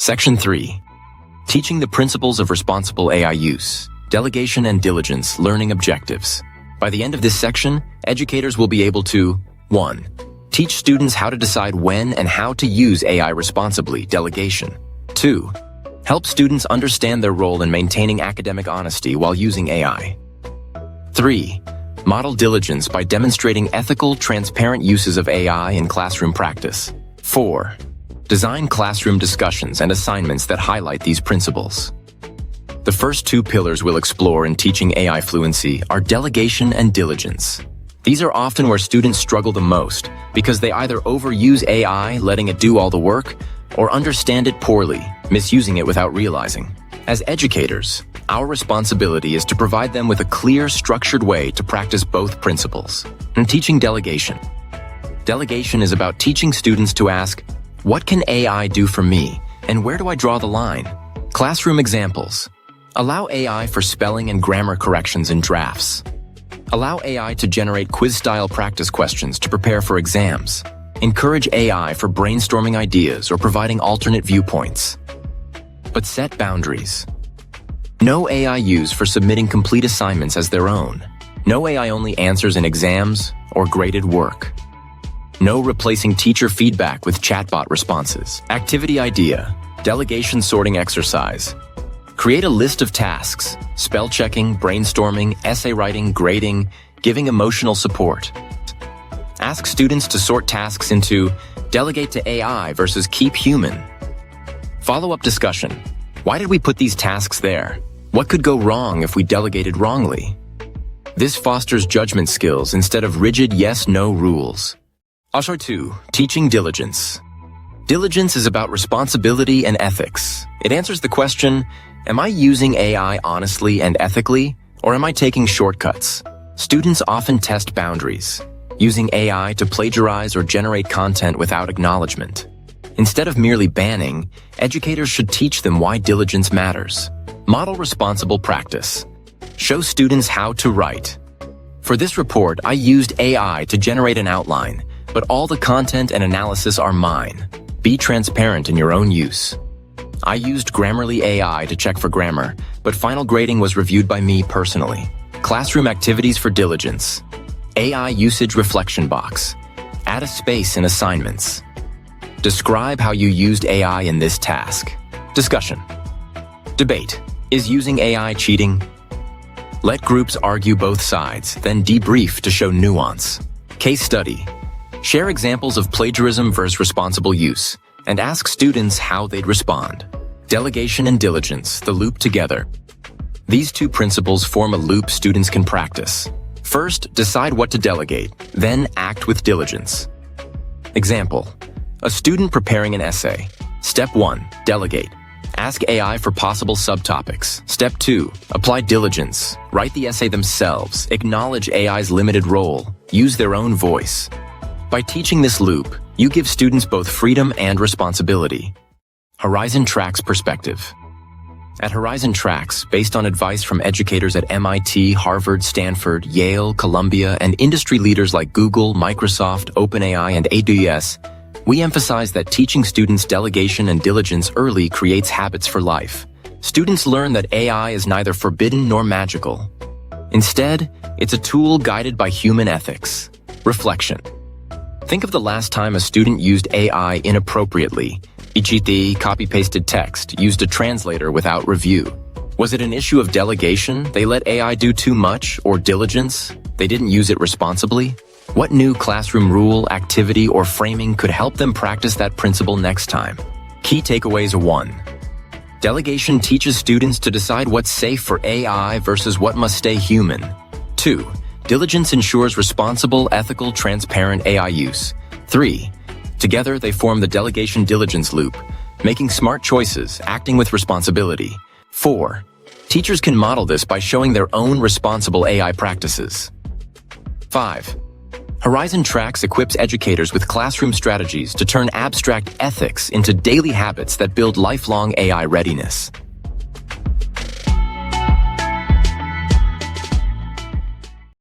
Section 3. Teaching the principles of responsible AI use, delegation and diligence, learning objectives. By the end of this section, educators will be able to 1. Teach students how to decide when and how to use AI responsibly, delegation. 2. Help students understand their role in maintaining academic honesty while using AI. 3. Model diligence by demonstrating ethical, transparent uses of AI in classroom practice. 4. Design classroom discussions and assignments that highlight these principles. The first two pillars we'll explore in teaching AI fluency are delegation and diligence. These are often where students struggle the most because they either overuse AI, letting it do all the work, or understand it poorly, misusing it without realizing. As educators, our responsibility is to provide them with a clear, structured way to practice both principles. And teaching delegation. Delegation is about teaching students to ask, what can AI do for me, and where do I draw the line? Classroom examples. Allow AI for spelling and grammar corrections in drafts. Allow AI to generate quiz-style practice questions to prepare for exams. Encourage AI for brainstorming ideas or providing alternate viewpoints. But set boundaries. No AI use for submitting complete assignments as their own. No AI only answers in exams or graded work. No replacing teacher feedback with chatbot responses. Activity idea, delegation sorting exercise. Create a list of tasks, spell checking, brainstorming, essay writing, grading, giving emotional support. Ask students to sort tasks into delegate to AI versus keep human. Follow-up discussion. Why did we put these tasks there? What could go wrong if we delegated wrongly? This fosters judgment skills instead of rigid yes-no rules. Also 2. Teaching diligence. Diligence is about responsibility and ethics. It answers the question, am I using AI honestly and ethically, or am I taking shortcuts? Students often test boundaries, using AI to plagiarize or generate content without acknowledgement. Instead of merely banning, educators should teach them why diligence matters. Model responsible practice. Show students how to write. For this report, I used AI to generate an outline, but all the content and analysis are mine. Be transparent in your own use. I used Grammarly AI to check for grammar, but final grading was reviewed by me personally. Classroom activities for diligence. AI usage reflection box. Add a space in assignments. Describe how you used AI in this task. Discussion. Debate. Is using AI cheating? Let groups argue both sides, then debrief to show nuance. Case study. Share examples of plagiarism versus responsible use, and ask students how they'd respond. Delegation and diligence, the loop together. These two principles form a loop students can practice. First, decide what to delegate, then act with diligence. Example. A student preparing an essay. Step 1, delegate. Ask AI for possible subtopics. Step 2, apply diligence. Write the essay themselves, acknowledge AI's limited role, use their own voice. By teaching this loop, you give students both freedom and responsibility. Horizon Trax perspective. At Horizon Trax, based on advice from educators at MIT, Harvard, Stanford, Yale, Columbia, and industry leaders like Google, Microsoft, OpenAI, and AWS, we emphasize that teaching students delegation and diligence early creates habits for life. Students learn that AI is neither forbidden nor magical. Instead, it's a tool guided by human ethics. Reflection. Think of the last time a student used AI inappropriately. Ichiti copy-pasted text, used a translator without review. Was it an issue of delegation? They let AI do too much, or diligence? They didn't use it responsibly? What new classroom rule, activity, or framing could help them practice that principle next time? Key takeaways 1. Delegation teaches students to decide what's safe for AI versus what must stay human. 2. Diligence ensures responsible, ethical, transparent AI use. 3. Together, they form the delegation diligence loop, making smart choices, acting with responsibility. 4. Teachers can model this by showing their own responsible AI practices. 5. Horizon Trax equips educators with classroom strategies to turn abstract ethics into daily habits that build lifelong AI readiness.